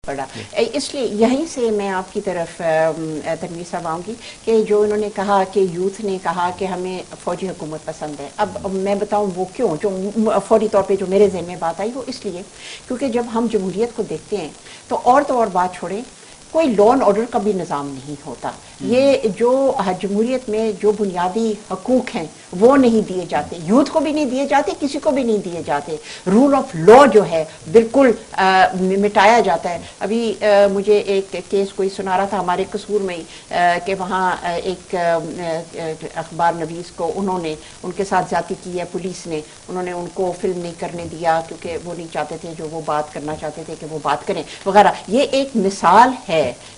پڑا. اس لیے یہیں سے میں آپ کی طرف تنویر صاحب آؤں گی کہ جو انہوں نے کہا کہ یوتھ نے کہا کہ ہمیں فوجی حکومت پسند ہے. اب میں بتاؤں وہ کیوں, جو فوری طور پہ جو میرے ذہن میں بات آئی وہ اس لیے کیونکہ جب ہم جمہوریت کو دیکھتے ہیں تو اور بات چھوڑیں, کوئی لا اینڈ آرڈر کا بھی نظام نہیں ہوتا. یہ جو جمہوریت میں جو بنیادی حقوق ہیں وہ نہیں دیے جاتے, یوتھ کو بھی نہیں دیے جاتے, کسی کو بھی نہیں دیے جاتے. رول آف لا جو ہے بالکل مٹایا جاتا ہے. ابھی مجھے ایک کیس کوئی سنا رہا تھا ہمارے قصور میں کہ وہاں ایک اخبار نویس کو ان کے ساتھ زیادتی کی ہے پولیس نے, انہوں نے ان کو فلم نہیں کرنے دیا کیونکہ وہ نہیں چاہتے تھے, جو وہ بات کرنا چاہتے تھے کہ وہ بات کریں وغیرہ. یہ ایک مثال ہے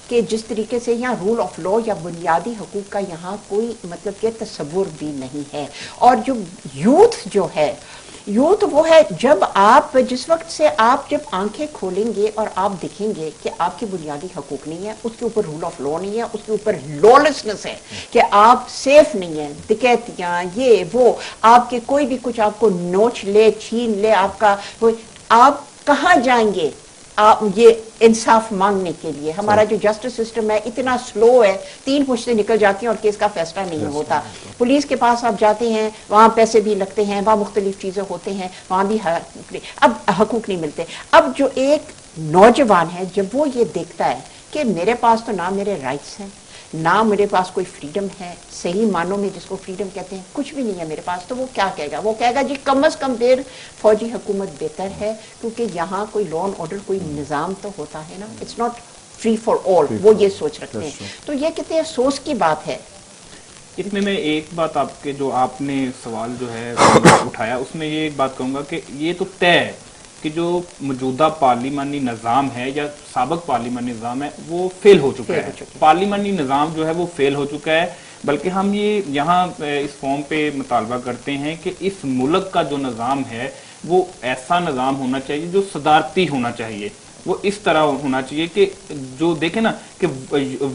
کہ جس طریقے سے یہاں رول آف لا یا بنیادی حقوق کا یہاں کوئی مطلب کہ تصور بھی نہیں ہے. اور جو یوتھ جو ہے, یوتھ وہ ہے جب آپ جس وقت سے آپ جب آنکھیں کھولیں گے اور آپ دیکھیں گے کہ آپ کی بنیادی حقوق نہیں ہے, اس کے اوپر رول آف لا نہیں ہے, اس کے اوپر لالسنس ہے کہ آپ سیف نہیں ہیں, ڈکیتیاں یہ وہ, آپ کے کوئی بھی کچھ آپ کو نوچ لے چھین لے, آپ کہاں جائیں گے آپ یہ انصاف مانگنے کے لیے. ہمارا جو جسٹس سسٹم ہے اتنا سلو ہے, 3 پشتیں نکل جاتی ہیں اور کیس کا فیصلہ نہیں ہوتا. پولیس کے پاس آپ جاتے ہیں وہاں پیسے بھی لگتے ہیں, وہاں مختلف چیزیں ہوتے ہیں, وہاں بھی حقوق نہیں ملتے. اب جو ایک نوجوان ہے جب وہ یہ دیکھتا ہے کہ میرے پاس تو نہ میرے رائٹس ہیں, نہ میرے پاس کوئی فریڈم ہے صحیح معنوں میں جس کو فریڈم کہتے ہیں, کچھ بھی نہیں ہے میرے پاس, تو وہ کیا کہے گا؟ وہ کہے گا جی کم از کم دیر فوجی حکومت بہتر ہے کیونکہ یہاں کوئی لا اینڈ آرڈر کوئی نظام تو ہوتا ہے نا, it's not free for all. وہ یہ سوچ رکھتے ہیں. تو یہ کتنے افسوس کی بات ہے. اس میں ایک بات آپ کے جو آپ نے سوال جو ہے اٹھایا اس میں یہ ایک بات کہوں گا کہ یہ تو طے ہے کہ جو موجودہ پارلیمانی نظام ہے یا سابق پارلیمانی نظام ہے وہ فیل ہو چکا ہے. پارلیمانی نظام جو ہے وہ فیل ہو چکا ہے. بلکہ ہم یہ یہاں اس فارم پہ مطالبہ کرتے ہیں کہ اس ملک کا جو نظام ہے وہ ایسا نظام ہونا چاہیے جو صدارتی ہونا چاہیے. وہ اس طرح ہونا چاہیے کہ جو دیکھیں نا کہ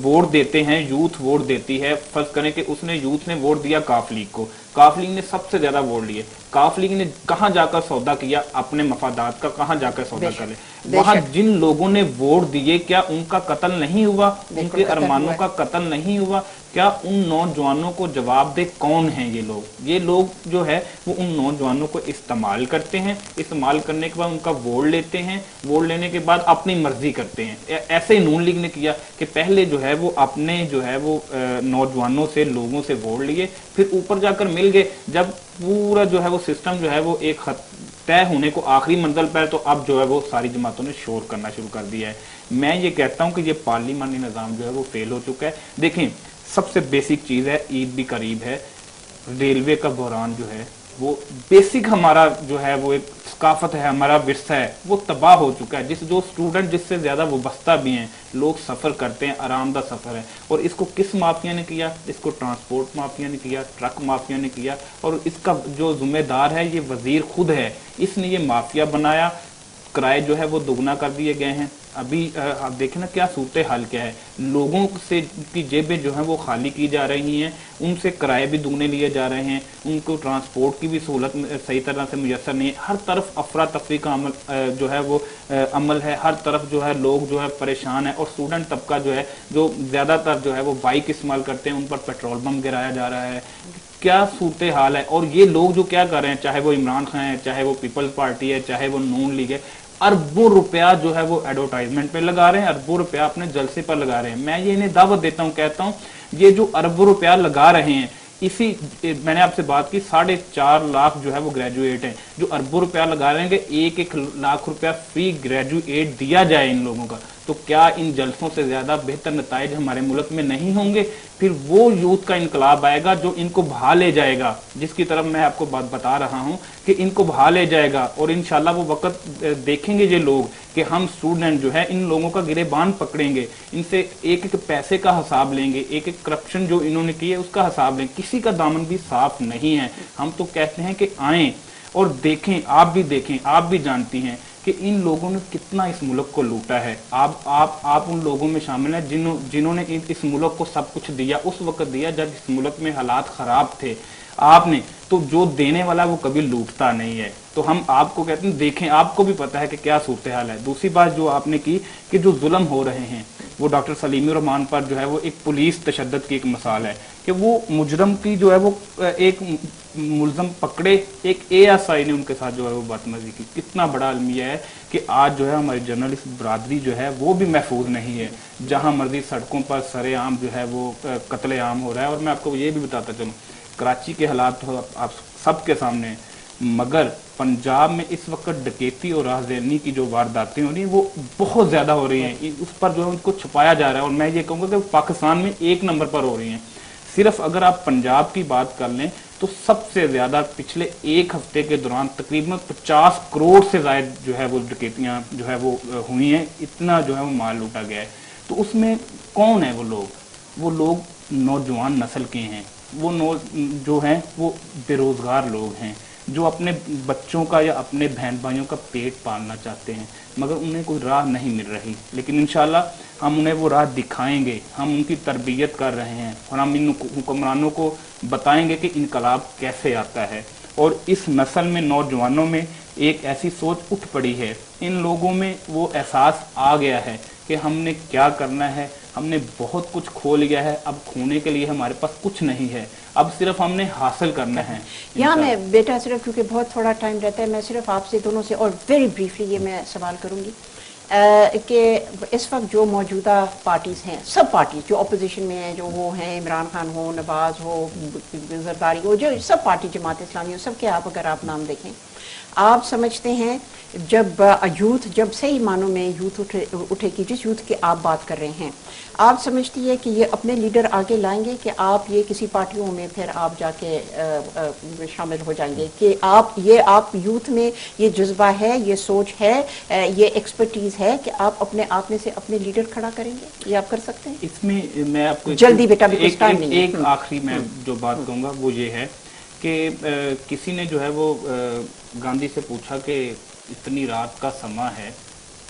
ووٹ دیتے ہیں, یوتھ ووٹ دیتی ہے. فرض کریں کہ اس نے یوتھ نے ووٹ دیا کاف لیگ کو, کاف لیگ نے سب سے زیادہ ووٹ لیے. کاف لیگ نے کہاں جا کر سودا کیا اپنے مفادات کا, کہاں جا کر سودا کر لے. وہاں جن لوگوں نے ووٹ دیے کیا ان کا قتل نہیں ہوا, ان کے ارمانوں کا قتل نہیں ہوا؟ کیا ان نوجوانوں کو جواب دے کون ہیں یہ لوگ؟ یہ لوگ جو ہے وہ ان نوجوانوں کو استعمال کرتے ہیں, استعمال کرنے کے بعد ان کا ووٹ لیتے ہیں, ووٹ لینے کے بعد اپنی مرضی کرتے ہیں. ایسے ہی نون لیگ نے کیا کہ پہلے جو ہے وہ اپنے جو ہے وہ نوجوانوں سے لوگوں سے ووٹ لیے, پھر اوپر جا کر مل گئے. جب پورا جو ہے وہ سسٹم جو ہے وہ ایک طے ہونے کو آخری منزل پر, تو اب جو ہے وہ ساری جماعتوں نے شور کرنا شروع کر دیا ہے. میں یہ کہتا ہوں کہ یہ پارلیمانی نظام جو ہے وہ فیل ہو چکا ہے. دیکھیں سب سے بیسک چیز ہے, عید بھی قریب ہے, ریلوے کا بحران جو ہے وہ بیسک ہمارا جو ہے وہ ایک ثقافت ہے, ہمارا ورثہ ہے, وہ تباہ ہو چکا ہے. جو اسٹوڈنٹ جس سے زیادہ وابستہ بھی ہیں, لوگ سفر کرتے ہیں, آرام دہ سفر ہے, اور اس کو کس مافیا نے کیا؟ اس کو ٹرانسپورٹ مافیا نے کیا, ٹرک مافیا نے کیا, اور اس کا جو ذمہ دار ہے یہ وزیر خود ہے. اس نے یہ مافیا بنایا, کرائے جو ہے وہ دگنا کر دیے گئے ہیں. ابھی آپ دیکھیں نا کیا صورتحال کیا ہے, لوگوں سے کی جیبیں جو ہیں وہ خالی کی جا رہی ہیں, ان سے کرائے بھی دگنے لیے جا رہے ہیں, ان کو ٹرانسپورٹ کی بھی سہولت صحیح طرح سے میسر نہیں ہے. ہر طرف افراتفری کا عمل جو ہے وہ عمل ہے, ہر طرف جو ہے لوگ جو ہے پریشان ہیں. اور اسٹوڈنٹ طبقہ جو ہے جو زیادہ تر جو ہے وہ بائک استعمال کرتے ہیں, ان پر پیٹرول بم گرایا جا رہا ہے. کیا صورتحال ہے. اور یہ لوگ جو کیا کر رہے ہیں, چاہے وہ عمران خان ہے, چاہے وہ پیپلز پارٹی ہے, چاہے وہ نون لیگ ہے, اربوں روپیہ جو ہے وہ ایڈورٹائزمنٹ پہ لگا رہے ہیں, اربوں روپیہ اپنے جلسے پر لگا رہے ہیں. میں یہ انہیں دعوت دیتا ہوں, کہتا ہوں یہ جو اربوں روپیہ لگا رہے ہیں, اسی میں نے آپ سے بات کی 4.5 لاکھ جو ہے وہ گریجویٹ ہیں, جو اربوں روپیہ لگا رہے ہیں کہ 1 لاکھ روپیہ فری گریجویٹ دیا جائے ان لوگوں کا, تو کیا ان جلسوں سے زیادہ بہتر نتائج ہمارے ملک میں نہیں ہوں گے؟ پھر وہ یوتھ کا انقلاب آئے گا جو ان کو بہا لے جائے گا, جس کی طرف میں آپ کو بات بتا رہا ہوں کہ ان کو بہا لے جائے گا. اور انشاءاللہ وہ وقت دیکھیں گے یہ لوگ کہ ہم اسٹوڈنٹ جو ہے ان لوگوں کا گریبان پکڑیں گے, ان سے ایک ایک پیسے کا حساب لیں گے, ایک ایک کرپشن جو انہوں نے کی ہے اس کا حساب لیں. کسی کا دامن بھی صاف نہیں ہے. ہم تو کہتے ہیں کہ آئیں اور دیکھیں, آپ بھی دیکھیں, آپ بھی جانتی ہیں کہ ان لوگوں نے کتنا اس ملک کو لوٹا ہے. آپ ان لوگوں میں شامل ہیں جنہوں نے اس ملک کو سب کچھ دیا, اس وقت دیا جب اس ملک میں حالات خراب تھے. آپ نے تو جو دینے والا وہ کبھی لوٹتا نہیں ہے. تو ہم آپ کو کہتے ہیں دیکھیں, آپ کو بھی پتا ہے کہ کیا صورتحال ہے. دوسری بات جو آپ نے کی کہ جو ظلم ہو رہے ہیں وہ ڈاکٹر سلیم الرحمان پر جو ہے وہ ایک پولیس تشدد کی ایک مثال ہے کہ وہ مجرم کی جو ہے وہ ایک ملزم پکڑے, ایک ASI نے ان کے ساتھ جو ہے وہ بدتمیزی کی. کتنا بڑا المیہ ہے کہ آج جو ہے ہماری جرنلسٹ برادری جو ہے وہ بھی محفوظ نہیں ہے. جہاں مرضی سڑکوں پر سرے عام جو ہے وہ قتل عام ہو رہا ہے. اور میں آپ کو یہ بھی بتاتا چلوں, کراچی کے حالات تو آپ سب کے سامنے ہیں, مگر پنجاب میں اس وقت ڈکیتی اور رازداری کی جو وارداتیں ہو رہی ہیں وہ بہت زیادہ ہو رہی ہیں. اس پر جو ہے ان کو چھپایا جا رہا ہے, اور میں یہ کہوں گا کہ پاکستان میں 1 نمبر پر ہو رہی ہیں. صرف اگر آپ پنجاب کی بات کر لیں تو سب سے زیادہ پچھلے 1 ہفتے کے دوران تقریباً 50 کروڑ سے زائد جو ہے وہ ڈکیتیاں جو ہے وہ ہوئی ہیں. اتنا جو ہے وہ مال لوٹا گیا ہے. تو اس میں کون ہے وہ لوگ نوجوان نسل کے ہیں, وہ جو ہیں وہ بے روزگار لوگ ہیں جو اپنے بچوں کا یا اپنے بہن بھائیوں کا پیٹ پالنا چاہتے ہیں, مگر انہیں کوئی راہ نہیں مل رہی. لیکن انشاءاللہ ہم انہیں وہ راہ دکھائیں گے. ہم ان کی تربیت کر رہے ہیں اور ہم ان حکمرانوں کو بتائیں گے کہ انقلاب کیسے آتا ہے. اور اس نسل میں, نوجوانوں میں ایک ایسی سوچ اٹھ پڑی ہے, ان لوگوں میں وہ احساس آ گیا ہے کہ ہم نے کیا کرنا ہے. ہم نے بہت کچھ کھو لیا ہے, اب کھونے کے لیے ہمارے پاس کچھ نہیں ہے, اب صرف ہم نے حاصل کرنا ہے. یہاں میں بیٹا صرف کیونکہ بہت تھوڑا ٹائم رہتا ہے, میں صرف آپ سے دونوں سے اور ویری بریفلی یہ میں سوال کروں گی کہ اس وقت جو موجودہ پارٹیز ہیں, سب پارٹیز جو اپوزیشن میں ہیں, جو وہ ہیں عمران خان ہو, نواز ہو, زرداری ہو, جو سب پارٹی جماعت اسلامی ہو, سب کے اگر آپ نام دیکھیں, آپ سمجھتے ہیں جب یوتھ, جب صحیح معنوں میں یوتھ اٹھے گی, جس یوتھ کی آپ بات کر رہے ہیں, آپ سمجھتی ہے کہ یہ اپنے لیڈر آگے لائیں گے کہ آپ یہ کسی پارٹیوں میں پھر آپ جا کے شامل ہو جائیں گے کہ آپ یوتھ میں یہ جذبہ ہے, یہ سوچ ہے, یہ ایکسپرٹیز ہے کہ آپ اپنے آپ میں سے اپنے لیڈر کھڑا کریں گے؟ یہ آپ کر سکتے ہیں؟ اس میں میں آپ کو جلدی بیٹا بالکل ٹائم نہیں ہے. ایک آخری میں جو بات کہوں گا وہ یہ ہے کہ کسی نے جو ہے وہ گاندھی سے پوچھا کہ اتنی رات کا سماں ہے,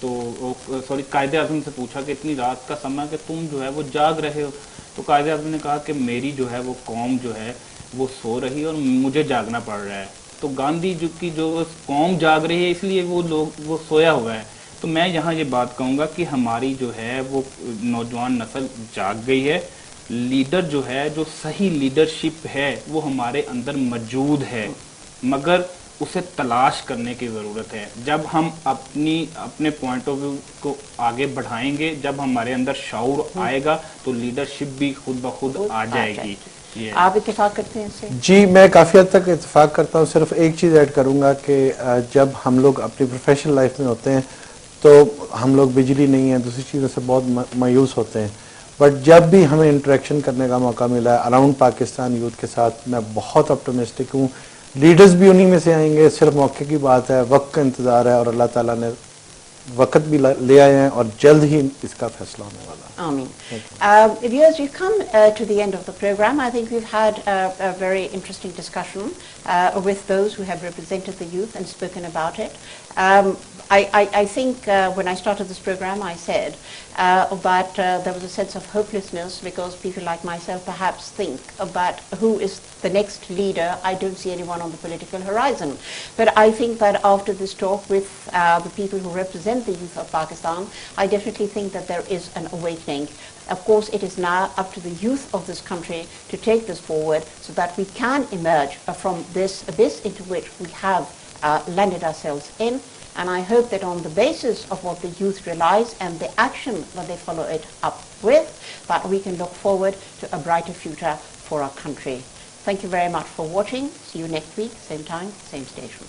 تو سوری قائد اعظم سے پوچھا کہ اتنی رات کا سماں کہ تم جو ہے وہ جاگ رہے ہو, تو قائد اعظم نے کہا کہ میری جو ہے وہ قوم جو ہے وہ سو رہی ہے اور مجھے جاگنا پڑ رہا ہے. تو گاندھی جو قوم جاگ رہی ہے اس لیے وہ سویا ہوا ہے. تو میں یہاں یہ بات کہوں گا کہ ہماری جو ہے وہ نوجوان نسل جاگ گئی ہے. لیڈر جو ہے, جو صحیح لیڈرشپ ہے وہ ہمارے اندر موجود ہے, مگر اسے تلاش کرنے کی ضرورت ہے. جب ہم اپنے پوائنٹ آف ویو کو آگے بڑھائیں گے, جب ہمارے اندر شعور آئے گا تو لیڈرشپ بھی خود بخود آ جائے گی. آپ اتفاق کرتے ہیں اس سے؟ جی میں کافی حد تک اتفاق کرتا ہوں. صرف ایک چیز ایڈ کروں گا کہ جب ہم لوگ اپنی پروفیشنل لائف میں ہوتے ہیں تو ہم لوگ بجلی نہیں ہیں, دوسری چیزوں سے بہت مایوس ہوتے ہیں, بٹ جب بھی ہمیں انٹریکشن کرنے کا موقع ملا ہے اراؤنڈ پاکستان یوتھ کے ساتھ, میں بہت اپٹمسٹک ہوں. لیڈرز بھی انہی میں سے آئیں گے, صرف موقع کی بات ہے, وقت کا انتظار ہے, اور اللہ تعالیٰ نے وقت بھی لے آئے ہیں اور جلد ہی اس کا فیصلہ ہونے والا ہے. Amin. Viewers, we've come to the end of the program. I think we've had a very interesting discussion with those who have represented the youth and spoken about it. I think when I started this program, I said that there was a sense of hopelessness because people like myself perhaps think about who is the next leader. I don't see anyone on the political horizon. But I think that after this talk with the people who represent the youth of Pakistan, I definitely think that there is an awakening. Of course, it is now up to the youth of this country to take this forward so that we can emerge from this abyss into which we have landed ourselves in. And I hope that on the basis of what the youth realize and the action that they follow it up with, that we can look forward to a brighter future for our country. Thank you very much for watching. See you next week, same time, same station.